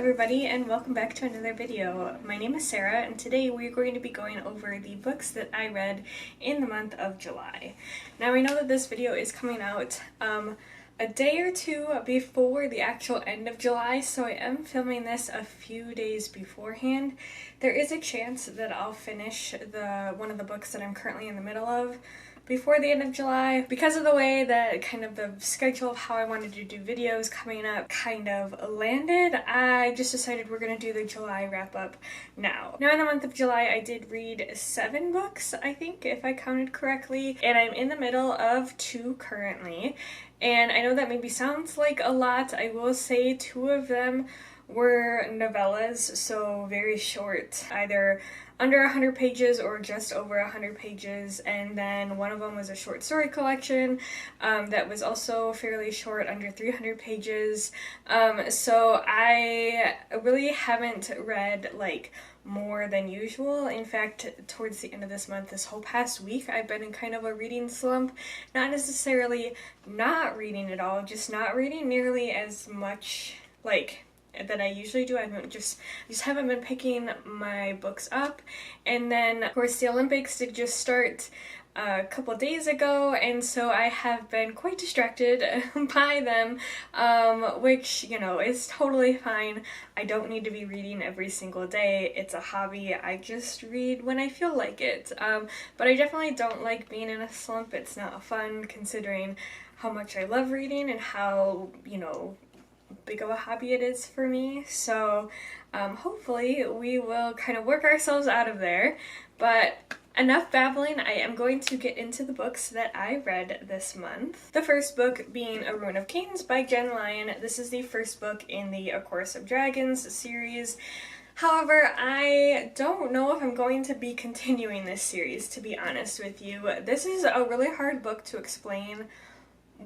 everybody, and welcome back to another video. My name is Sarah, and today we're going to be going over the books that I read in the month of July. Now, I know that this video is coming out a day or two before the actual end of July, so I am filming this a few days beforehand. There is a chance that I'll finish one of the books that I'm currently in the middle of before the end of July. Because of the way that kind of the schedule of how I wanted to do videos coming up kind of landed, I just decided we're going to do the July wrap up now. Now in the month of July I did read 7 books, I think, if I counted correctly, and I'm in the middle of 2 currently. And I know that maybe sounds like a lot. I will say 2 of them were novellas, so very short, either under 100 pages or just over 100 pages, and then one of them was a short story collection that was also fairly short, under 300 pages. So I really haven't read like more than usual. In fact, towards the end of this month, this whole past week, I've been in kind of a reading slump. Not necessarily not reading at all, just not reading nearly as much like that I usually do. I just haven't been picking my books up. And then of course the Olympics did just start a couple days ago, and so I have been quite distracted by them, which, you know, is totally fine. I don't need to be reading every single day. It's a hobby. I just read when I feel like it. But I definitely don't like being in a slump. It's not fun considering how much I love reading and how, you know, big of a hobby it is for me. So hopefully we will kind of work ourselves out of there. But enough babbling, I am going to get into the books that I read this month. The first book being A Ruin of Kings by Jenn Lyon. This is the first book in the A Chorus of Dragons series. However, I don't know if I'm going to be continuing this series, to be honest with you. This is a really hard book to explain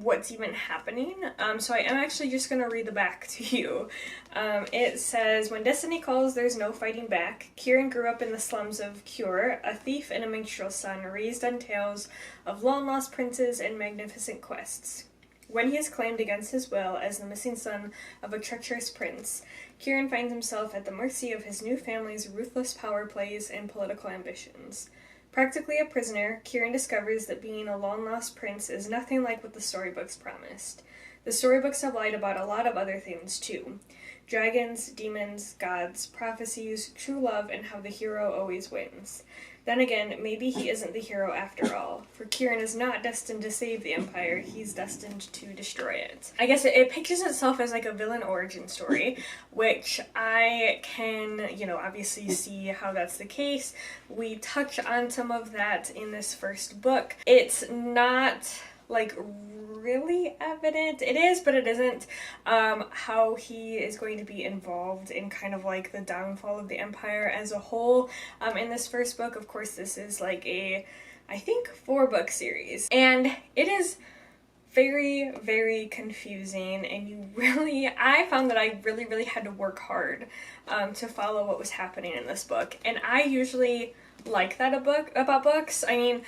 what's even happening, so I am actually just going to read the back to you. It says, when destiny calls, there's no fighting back. Kieran grew up in the slums of Kure, a thief and a minstrel's son, raised on tales of long-lost princes and magnificent quests. When he is claimed against his will as the missing son of a treacherous prince, Kieran finds himself at the mercy of his new family's ruthless power plays and political ambitions. Practically a prisoner, Kieran discovers that being a long-lost prince is nothing like what the storybooks promised. The storybooks have lied about a lot of other things, too. Dragons, demons, gods, prophecies, true love, and how the hero always wins. Then again, maybe he isn't the hero after all, for Kieran is not destined to save the Empire, he's destined to destroy it. I guess it pictures itself as like a villain origin story, which I can, you know, obviously see how that's the case. We touch on some of that in this first book. It's not like really evident. It is, but it isn't, how he is going to be involved in kind of like the downfall of the Empire as a whole. In this first book, of course, this is like a, I think, 4-book series, and it is very, very confusing, and I found that I really had to work hard to follow what was happening in this book, and I usually like that about books. I mean,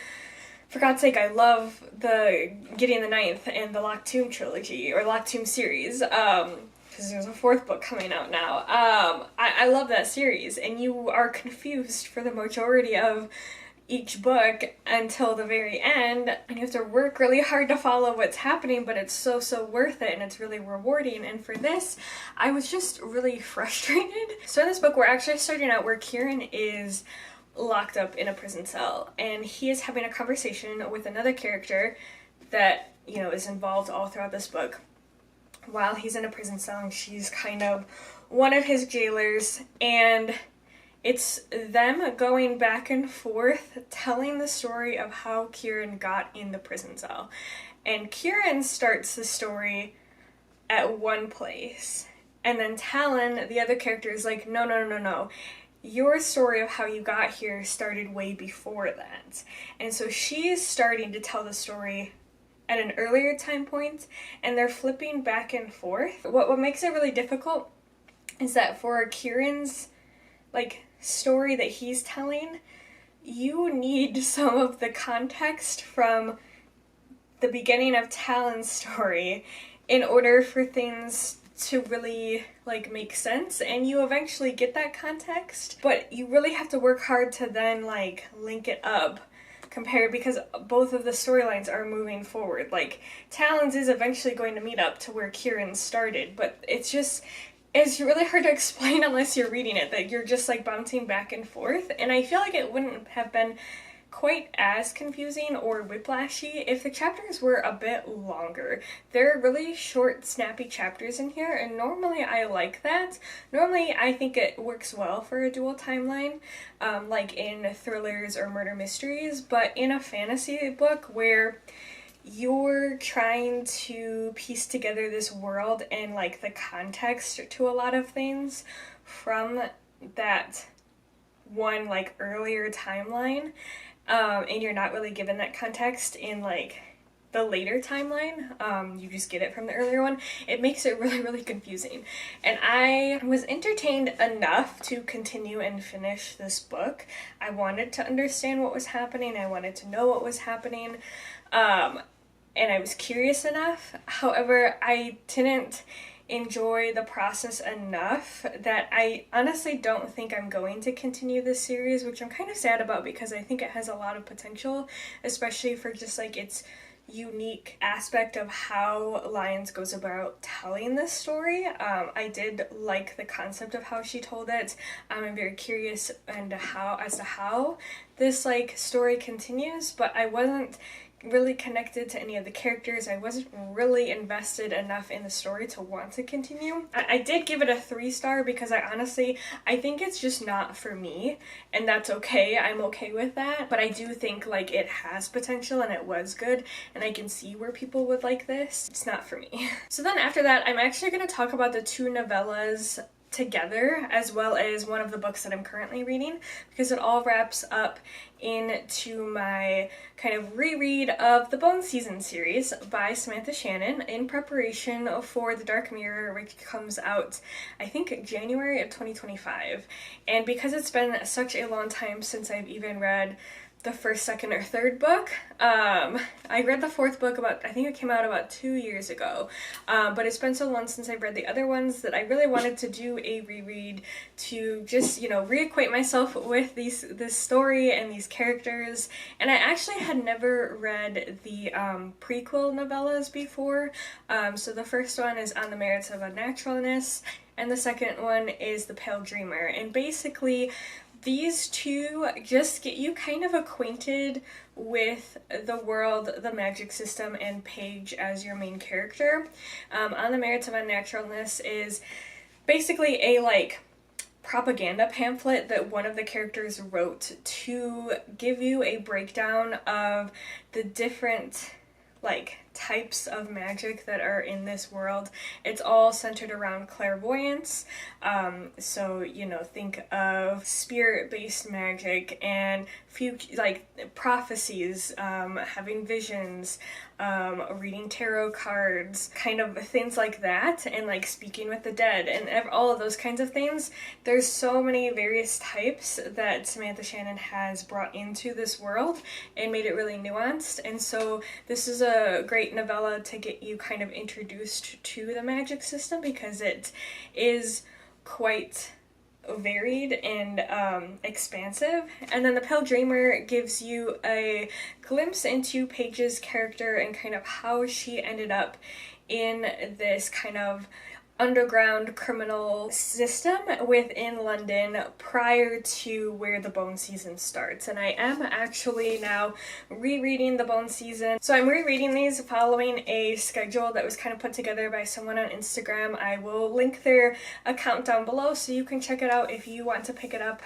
for God's sake, I love the Gideon the Ninth and the Locked Tomb trilogy, or Locked Tomb series, because there's a 4th book coming out now. I love that series, and you are confused for the majority of each book until the very end, and you have to work really hard to follow what's happening, but it's so worth it, and it's really rewarding. And for this, I was just really frustrated. So in this book, we're actually starting out where Kieran is locked up in a prison cell, and he is having a conversation with another character that, you know, is involved all throughout this book while he's in a prison cell, and she's kind of one of his jailers, and it's them going back and forth telling the story of how Kieran got in the prison cell. And Kieran starts the story at one place, and then Talon, the other character, is like, no. Your story of how you got here started way before that. And so she's starting to tell the story at an earlier time point, and they're flipping back and forth. What makes it really difficult is that for Kieran's like story that he's telling, you need some of the context from the beginning of Talon's story in order for things to really like make sense, and you eventually get that context, but you really have to work hard to then like link it up compared, because both of the storylines are moving forward. Like Talons is eventually going to meet up to where Kieran started, but it's really hard to explain unless you're reading it, that you're just like bouncing back and forth. And I feel like it wouldn't have been quite as confusing or whiplashy if the chapters were a bit longer. There are really short, snappy chapters in here, and normally I like that. Normally I think it works well for a dual timeline, like in thrillers or murder mysteries, but in a fantasy book where you're trying to piece together this world and like the context to a lot of things from that one like earlier timeline, and you're not really given that context in like the later timeline, you just get it from the earlier one, it makes it really, really confusing. And I was entertained enough to continue and finish this book. I wanted to understand what was happening, I wanted to know what was happening, and I was curious enough. However, I didn't enjoy the process enough that I honestly don't think I'm going to continue this series, which I'm kind of sad about because I think it has a lot of potential, especially for just like its unique aspect of how Lyons goes about telling this story. I did like the concept of how she told it. I'm very curious as to how this like story continues, but I wasn't really connected to any of the characters. I wasn't really invested enough in the story to want to continue. I did give it a 3-star because I think it's just not for me, and that's okay. I'm okay with that, but I do think like it has potential and it was good, and I can see where people would like this. It's not for me. So then after that, I'm actually going to talk about the 2 novellas together, as well as one of the books that I'm currently reading, because it all wraps up into my kind of reread of the Bone Season series by Samantha Shannon in preparation for The Dark Mirror, which comes out I think January of 2025. And because it's been such a long time since I've even read the first, second, or third book. I read the 4th book I think it came out about 2 years ago, but it's been so long since I've read the other ones that I really wanted to do a reread to just, reacquaint myself with this story and these characters. And I actually had never read the prequel novellas before. So the first one is On the Merits of Unnaturalness, and the second one is The Pale Dreamer. And basically, these 2 just get you kind of acquainted with the world, the magic system, and Paige as your main character. On the Merits of Unnaturalness is basically a like propaganda pamphlet that one of the characters wrote to give you a breakdown of the different like types of magic that are in this world. It's all centered around clairvoyance. So think of spirit-based magic and prophecies, having visions, reading tarot cards, kind of things like that, and like speaking with the dead and all of those kinds of things. There's so many various types that Samantha Shannon has brought into this world and made it really nuanced. And so this is a great novella to get you kind of introduced to the magic system, because it is quite varied and expansive. And then The Pale Dreamer gives you a glimpse into Paige's character and kind of how she ended up in this kind of underground criminal system within London prior to where the Bone Season starts. And I am actually now rereading the Bone Season. So I'm rereading these following a schedule that was kind of put together by someone on Instagram. I will link their account down below so you can check it out if you want to pick it up.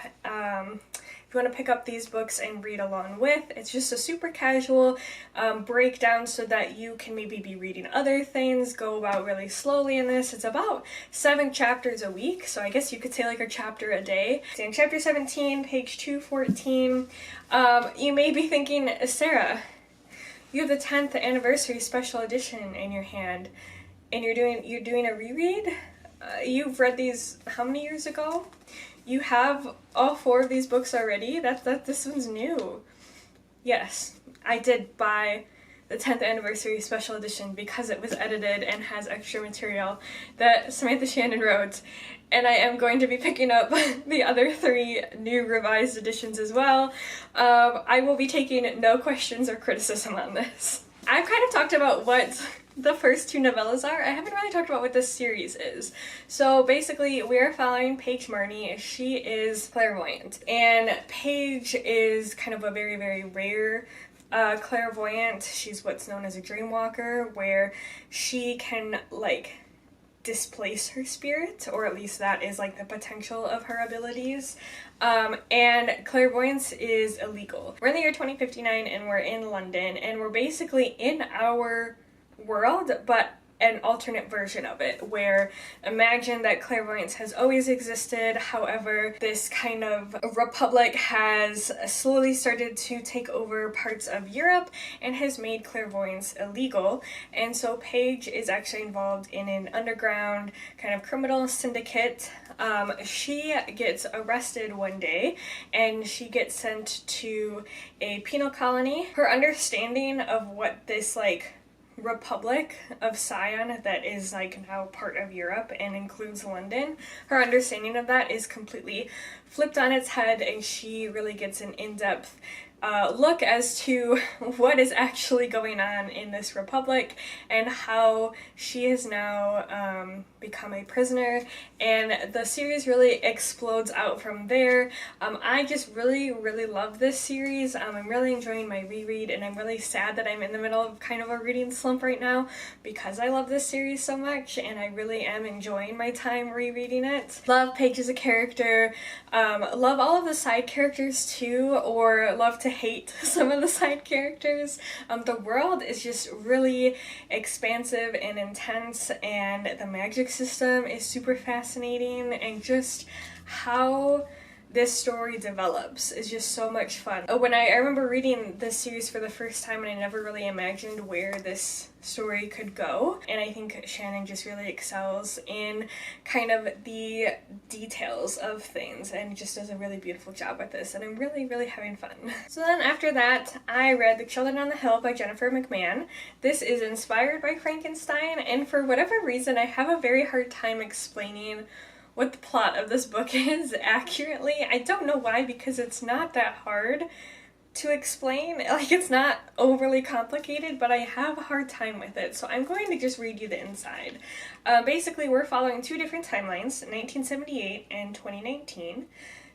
If you want to pick up these books and read along with. It's just a super casual breakdown so that you can maybe be reading other things, go about really slowly in this. It's about 7 chapters a week, so I guess you could say like a chapter a day. So in chapter 17, page 214, you may be thinking, Sarah, you have the 10th anniversary special edition in your hand, and you're doing a reread? You've read these how many years ago? You have all 4 of these books already? This one's new. Yes, I did buy the 10th anniversary special edition because it was edited and has extra material that Samantha Shannon wrote. And I am going to be picking up the other 3 new revised editions as well. I will be taking no questions or criticism on this. I've kind of talked about what the first 2 novellas are. I haven't really talked about what this series is. So basically, we are following Paige Marney. She is clairvoyant, and Paige is kind of a very, very rare clairvoyant. She's what's known as a dreamwalker, where she can like displace her spirit, or at least that is like the potential of her abilities. And clairvoyance is illegal. We're in the year 2059 and we're in London, and we're basically in our world, but an alternate version of it, where imagine that clairvoyance has always existed. However, this kind of republic has slowly started to take over parts of Europe and has made clairvoyance illegal. And so Paige is actually involved in an underground kind of criminal syndicate. She gets arrested one day and she gets sent to a penal colony. Her understanding of what this like Republic of Scion, that is like now part of Europe and includes London, her understanding of that is completely flipped on its head, and she really gets an in-depth look as to what is actually going on in this republic and how she has now become a prisoner, and the series really explodes out from there. I just really love this series. I'm really enjoying my reread, and I'm really sad that I'm in the middle of kind of a reading slump right now because I love this series so much and I really am enjoying my time rereading it. Love Paige as a character, love all of the side characters too, or love to hate some of the side characters. The world is just really expansive and intense, and the magic system is super fascinating, and just how this story develops is just so much fun. When I remember reading this series for the first time, and I never really imagined where this story could go, and I think Shannon just really excels in kind of the details of things and just does a really beautiful job with this, and I'm really having fun. So then after that, I read The Children on the Hill by Jennifer McMahon. This is inspired by Frankenstein, and for whatever reason I have a very hard time explaining what the plot of this book is accurately. I don't know why, because it's not that hard to explain. Like, it's not overly complicated, but I have a hard time with it, so I'm going to just read you the inside. Basically, we're following 2 different timelines, 1978 and 2019.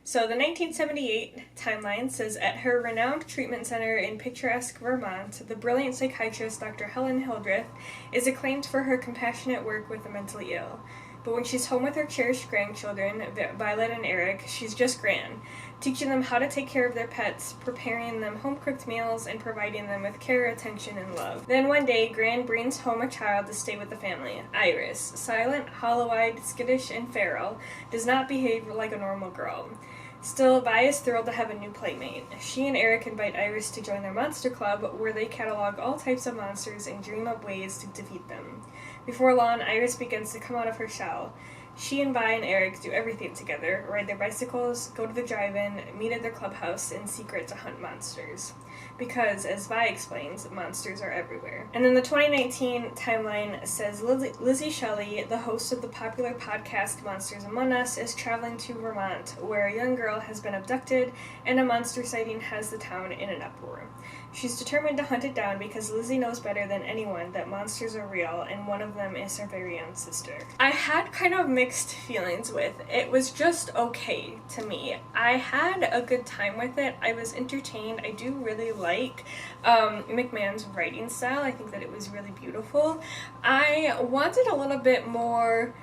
So the 1978 timeline says, at her renowned treatment center in picturesque Vermont, the brilliant psychiatrist Dr. Helen Hildreth is acclaimed for her compassionate work with the mentally ill. But when she's home with her cherished grandchildren, Violet and Eric, she's just Gran, teaching them how to take care of their pets, preparing them home-cooked meals, and providing them with care, attention, and love. Then one day, Gran brings home a child to stay with the family. Iris, silent, hollow-eyed, skittish, and feral, does not behave like a normal girl. Still, Vi is thrilled to have a new playmate. She and Eric invite Iris to join their monster club, where they catalog all types of monsters and dream up ways to defeat them. Before long, Iris begins to come out of her shell. She and Vi and Eric do everything together, ride their bicycles, go to the drive-in, meet at their clubhouse in secret to hunt monsters. Because, as Vi explains, monsters are everywhere. And then the 2019 timeline says Lizzie Shelley, the host of the popular podcast Monsters Among Us, is traveling to Vermont, where a young girl has been abducted and a monster sighting has the town in an uproar. She's determined to hunt it down because Lizzie knows better than anyone that monsters are real, and one of them is her very own sister. I had kind of mixed feelings with it. It was just okay to me. I had a good time with it. I was entertained. I do really like McMahon's writing style. I think that it was really beautiful. I wanted a little bit more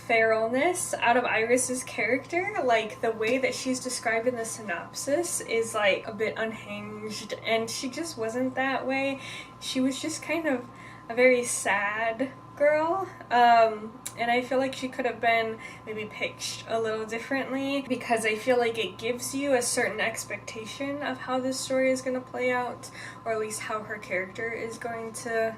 feralness out of Iris's character. Like, the way that she's described in the synopsis is like a bit unhinged, and she just wasn't that way. She was just kind of a very sad girl, and I feel like she could have been maybe pitched a little differently, because I feel like it gives you a certain expectation of how this story is going to play out, or at least how her character is going to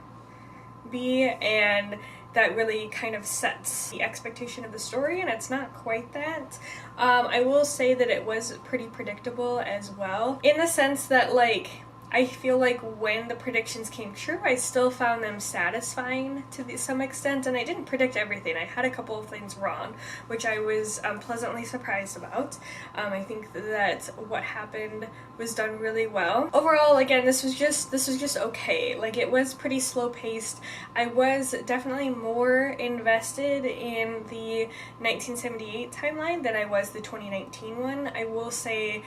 be, and that really kind of sets the expectation of the story, and it's not quite that. I will say that it was pretty predictable as well, in the sense that, like, I feel like when the predictions came true, I still found them satisfying to some extent, and I didn't predict everything. I had a couple of things wrong, which I was pleasantly surprised about. I think that what happened was done really well. Overall, again, this was just okay. Like, it was pretty slow paced. I was definitely more invested in the 1978 timeline than I was the 2019 one. I will say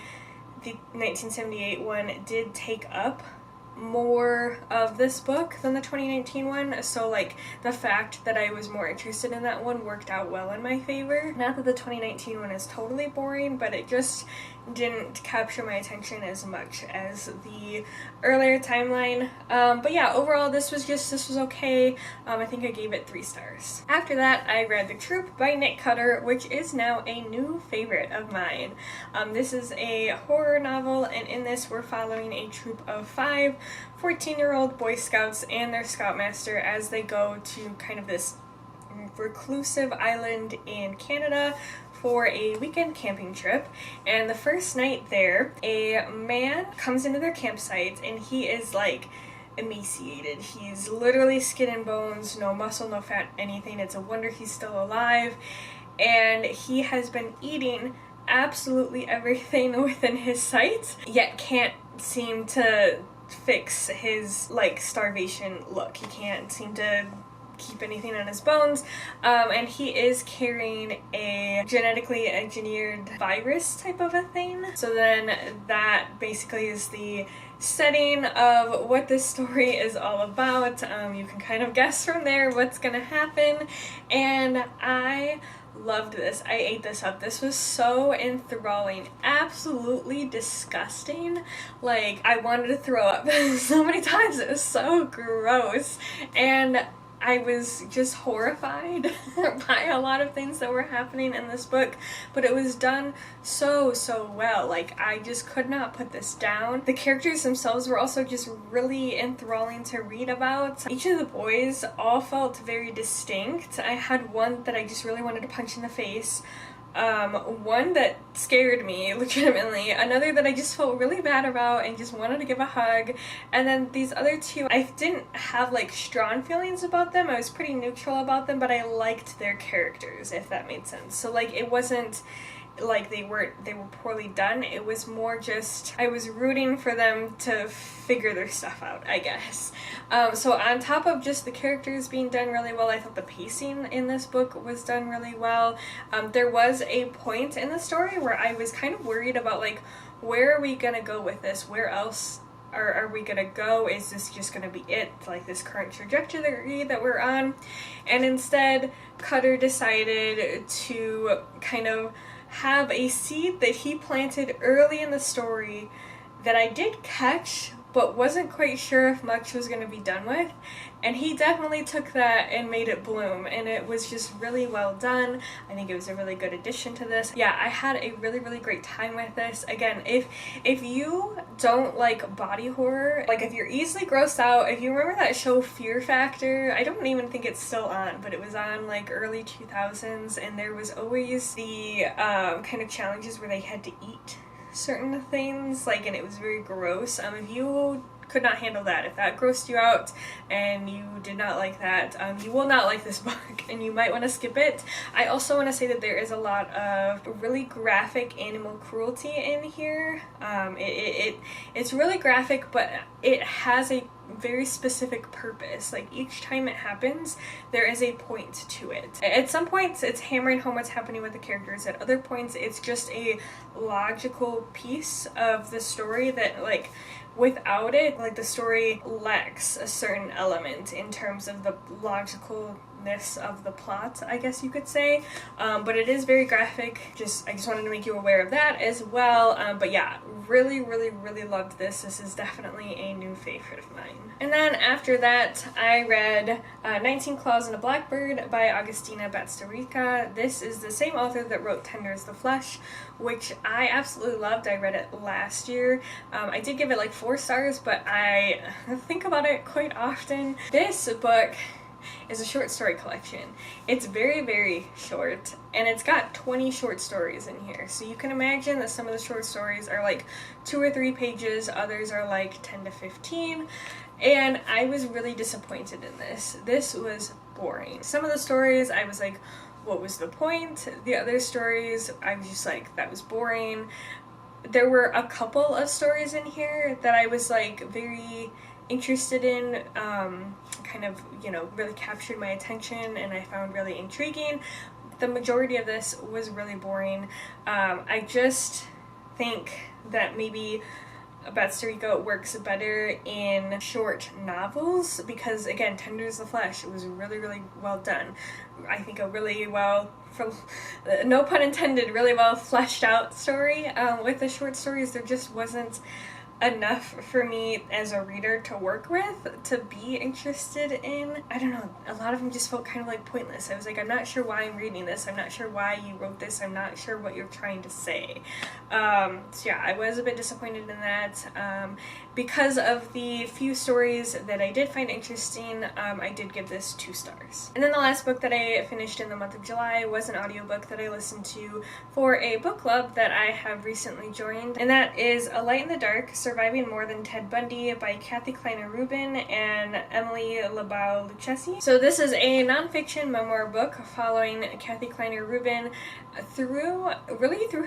the 1978 one did take up more of this book than the 2019 one, so like the fact that I was more interested in that one worked out well in my favor. Not that the 2019 one is totally boring, but it just didn't capture my attention as much as the earlier timeline. But yeah, overall this was okay. I think I gave it 3 stars. After that, I read The Troop by Nick Cutter, which is now a new favorite of mine. This is a horror novel, and in this we're following a troop of 5 14-year-old Boy Scouts and their Scoutmaster as they go to kind of this reclusive island in Canada for a weekend camping trip. And the first night there, a man comes into their campsite and he is like emaciated. He's literally skin and bones, no muscle, no fat, anything. It's a wonder he's still alive. And he has been eating absolutely everything within his sight, yet can't seem to fix his like starvation look. He can't seem to keep anything on his bones, and he is carrying a genetically engineered virus type of a thing. So then that basically is the setting of what this story is all about. You can kind of guess from there what's gonna happen, and I loved this. I ate this up. This was so enthralling. Absolutely disgusting. Like, I wanted to throw up so many times. It was so gross. And I was just horrified by a lot of things that were happening in this book, but it was done so well. Like, I just could not put this down. The characters themselves were also just really enthralling to read about. Each of the boys all felt very distinct. I had one that I just really wanted to punch in the face. One that scared me, legitimately, another that I just felt really bad about and just wanted to give a hug, and then these other two, I didn't have like strong feelings about them. I was pretty neutral about them, but I liked their characters, if that made sense. So like, it wasn't like they were poorly done. It was more just I was rooting for them to figure their stuff out, I guess. So on top of just the characters being done really well, I thought the pacing in this book was done really well. There was a point in the story where I was kind of worried about like, where are we gonna go with this? Where else are we gonna go? Is this just gonna be it, like this current trajectory that we're on? And instead, Cutter decided to kind of have a seed that he planted early in the story that I did catch, but wasn't quite sure if much was going to be done with, and he definitely took that and made it bloom, and it was just really well done. I think it was a really good addition to this. Yeah, I had a really great time with this. Again, if you don't like body horror, like if you're easily grossed out, if you remember that show Fear Factor, I don't even think it's still on, but it was on like early 2000s, and there was always the kind of challenges where they had to eat certain things, like, and it was very gross. If you could not handle that, if that grossed you out and you did not like that, you will not like this book, and you might want to skip it. I also want to say that there is a lot of really graphic animal cruelty in here. It's really graphic, but it has a very specific purpose. Like, each time it happens, there is a point to it. At some points, it's hammering home what's happening with the characters. At other points, it's just a logical piece of the story that, like, without it, like, the story lacks a certain element in terms of the logicalness of the plot, I guess you could say. But it is very graphic. I just wanted to make you aware of that as well. But yeah, really loved this. This is definitely a new favorite of mine. And then after that, I read 19 Claws and a Blackbird by Agustina Batsterica. This is the same author that wrote Tender as the Flesh, which I absolutely loved. I read it last year. I did give it like 4 stars, but I think about it quite often. This book is a short story collection. It's very, very short, and it's got 20 short stories in here. So you can imagine that some of the short stories are like 2 or 3 pages, others are like 10 to 15, and I was really disappointed in this. This was boring. Some of the stories I was like, what was the point? The other stories I was just like, that was boring. There were a couple of stories in here that I was like very interested in, kind of, you know, really captured my attention and I found really intriguing. The majority of this was really boring. I just think that maybe Betsy DeRico works better in short novels because, again, Tender is the Flesh, it was really, really well done. I think a really well, no pun intended, really well fleshed out story. With the short stories, there just wasn't enough for me as a reader to work with, to be interested in. I don't know, a lot of them just felt kind of like pointless. I was like, I'm not sure why I'm reading this, I'm not sure why you wrote this, I'm not sure what you're trying to say. So yeah, I was a bit disappointed in that. Because of the few stories that I did find interesting, I did give this 2 stars. And then the last book that I finished in the month of July was an audiobook that I listened to for a book club that I have recently joined, and that is A Light in the Dark: Surviving More Than Ted Bundy by Kathy Kleiner Rubin and Emily Labau Lucchesi. So this is a nonfiction memoir book following Kathy Kleiner Rubin through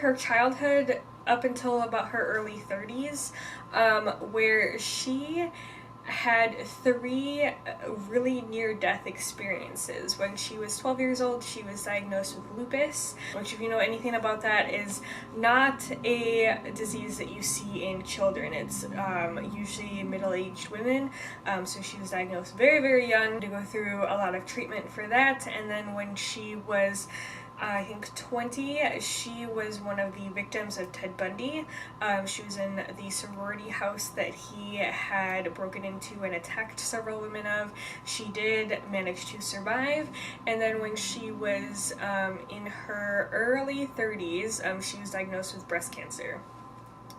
her childhood up until about her early 30s, where she had 3 really near-death experiences. When she was 12 years old, she was diagnosed with lupus, which, if you know anything about that, is not a disease that you see in children. It's usually middle-aged women. So she was diagnosed very, very young, to go through a lot of treatment for that, and then when she was I think 20, she was one of the victims of Ted Bundy. She was in the sorority house that he had broken into and attacked several women of. She did manage to survive, and then when she was in her early 30s, she was diagnosed with breast cancer.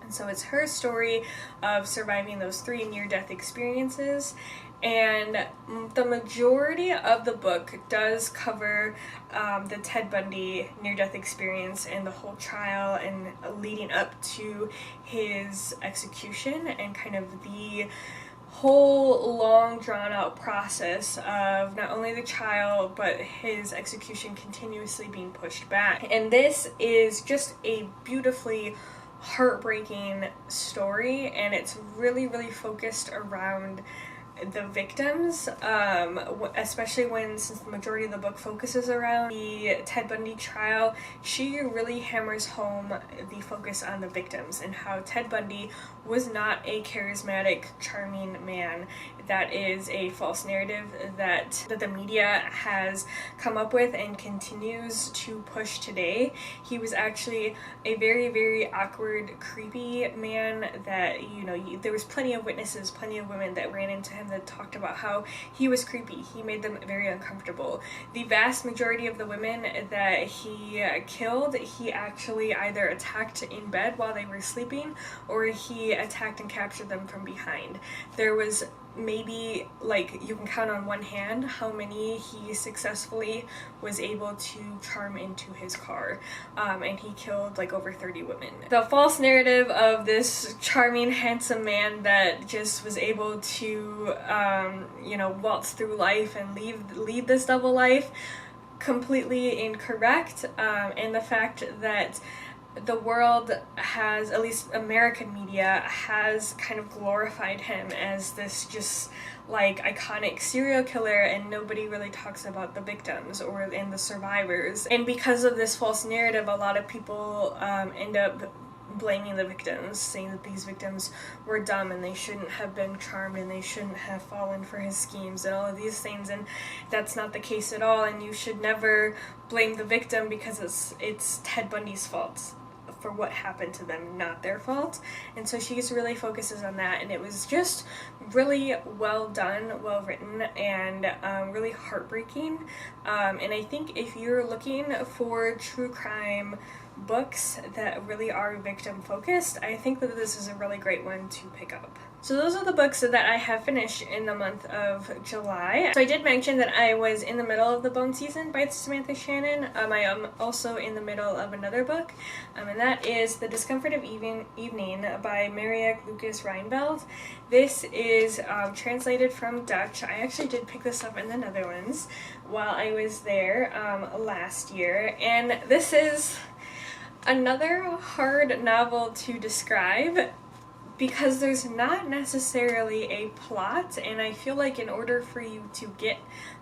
And so it's her story of surviving those 3 near-death experiences. And the majority of the book does cover the Ted Bundy near-death experience and the whole trial and leading up to his execution, and kind of the whole long drawn-out process of not only the trial but his execution continuously being pushed back. And this is just a beautifully heartbreaking story, and it's really, really focused around the victims, especially since the majority of the book focuses around the Ted Bundy trial. She really hammers home the focus on the victims and how Ted Bundy was not a charismatic, charming man. That is a false narrative that the media has come up with and continues to push today. He was actually a very, very awkward, creepy man that, you know, there was plenty of witnesses, plenty of women that ran into him that talked about how he was creepy. He made them very uncomfortable. The vast majority of the women that he killed, he actually either attacked in bed while they were sleeping, or he attacked and captured them from behind. There was maybe, like, you can count on one hand how many he successfully was able to charm into his car, and he killed like over 30 women. The false narrative of this charming, handsome man that just was able to you know, waltz through life and lead this double life, completely incorrect. And the fact that the world has, at least American media, has kind of glorified him as this just like iconic serial killer, and nobody really talks about the victims or and the survivors. And because of this false narrative, a lot of people end up blaming the victims, saying that these victims were dumb and they shouldn't have been charmed and they shouldn't have fallen for his schemes and all of these things, and that's not the case at all. And you should never blame the victim because it's Ted Bundy's fault for what happened to them, not their fault. And so she just really focuses on that, and it was just really well done, well written, and really heartbreaking. And I think if you're looking for true crime books that really are victim focused, I think that this is a really great one to pick up. So those are the books that I have finished in the month of July. So I did mention that I was in the middle of the Bone Season by Samantha Shannon. I am also in the middle of another book, and that is The Discomfort of Evening by Marieke Lucas Reinveld. This is translated from Dutch. I actually did pick this up in the Netherlands while I was there last year, and this is another hard novel to describe because there's not necessarily a plot, and I feel like in order for you to get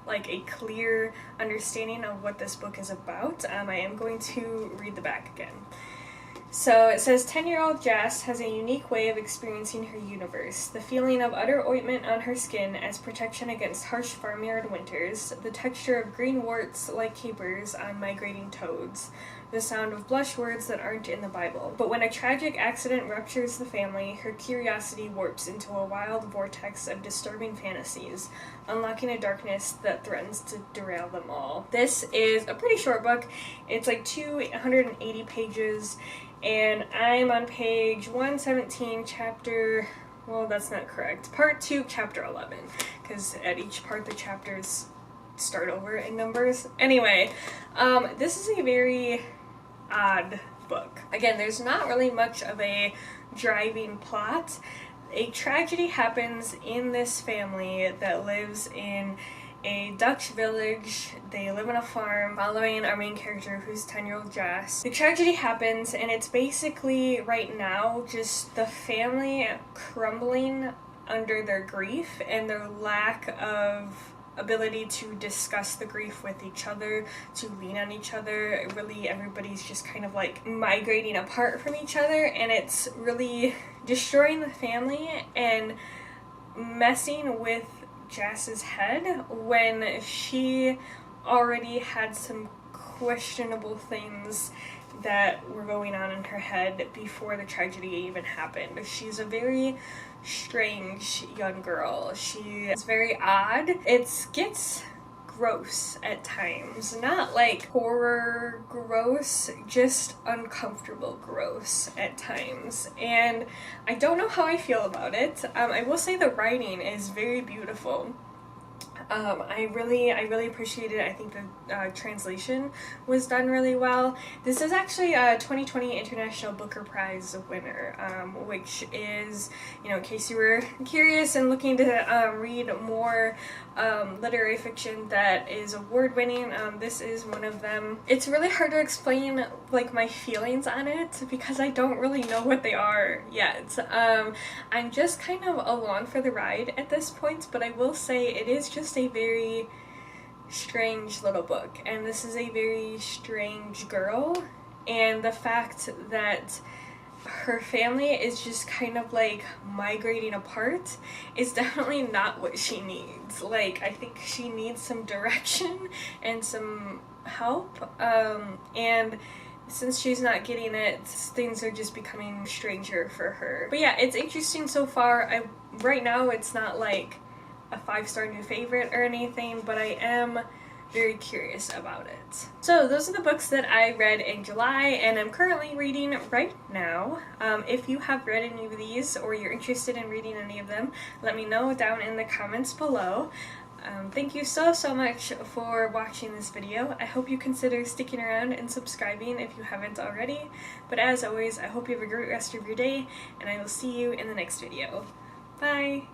like a clear understanding of what this book is about, I am going to read the back again. So it says, 10-year-old Jas has a unique way of experiencing her universe. The feeling of utter ointment on her skin as protection against harsh farmyard winters, the texture of green warts like capers on migrating toads, the sound of blush words that aren't in the Bible. But when a tragic accident ruptures the family, her curiosity warps into a wild vortex of disturbing fantasies, unlocking a darkness that threatens to derail them all. This is a pretty short book. It's like 280 pages, and I'm on page 117, chapter... well, that's not correct. Part 2, chapter 11, because at each part the chapters start over in numbers. Anyway, this is a very odd book. Again, there's not really much of a driving plot. A tragedy happens in this family that lives in a Dutch village. They live on a farm, following our main character, who's 10-year-old Jas. The tragedy happens, and it's basically, right now, just the family crumbling under their grief and their lack of ability to discuss the grief with each other, to lean on each other. Really, everybody's just kind of like migrating apart from each other, and it's really destroying the family and messing with Jas's head when she already had some questionable things that were going on in her head before the tragedy even happened. She's a very strange young girl. She is very odd. It gets gross at times. Not like horror gross, just uncomfortable gross at times. And I don't know how I feel about it. I will say the writing is very beautiful. I really appreciate it. I think the translation was done really well. This is actually a 2020 International Booker Prize winner, which is, you know, in case you were curious and looking to read more literary fiction that is award-winning, this is one of them. It's really hard to explain like my feelings on it because I don't really know what they are yet. I'm just kind of along for the ride at this point, but I will say it is just a very strange little book, and this is a very strange girl, and the fact that her family is just kind of like migrating apart is definitely not what she needs. Like, I think she needs some direction and some help, and since she's not getting it, things are just becoming stranger for her. But yeah, it's interesting so far. Right now it's not like a 5-star new favorite or anything, but I am very curious about it. So those are the books that I read in July and I'm currently reading right now. If you have read any of these or you're interested in reading any of them, let me know down in the comments below. Thank you so much for watching this video. I hope you consider sticking around and subscribing if you haven't already. But as always, I hope you have a great rest of your day, and I will see you in the next video. Bye!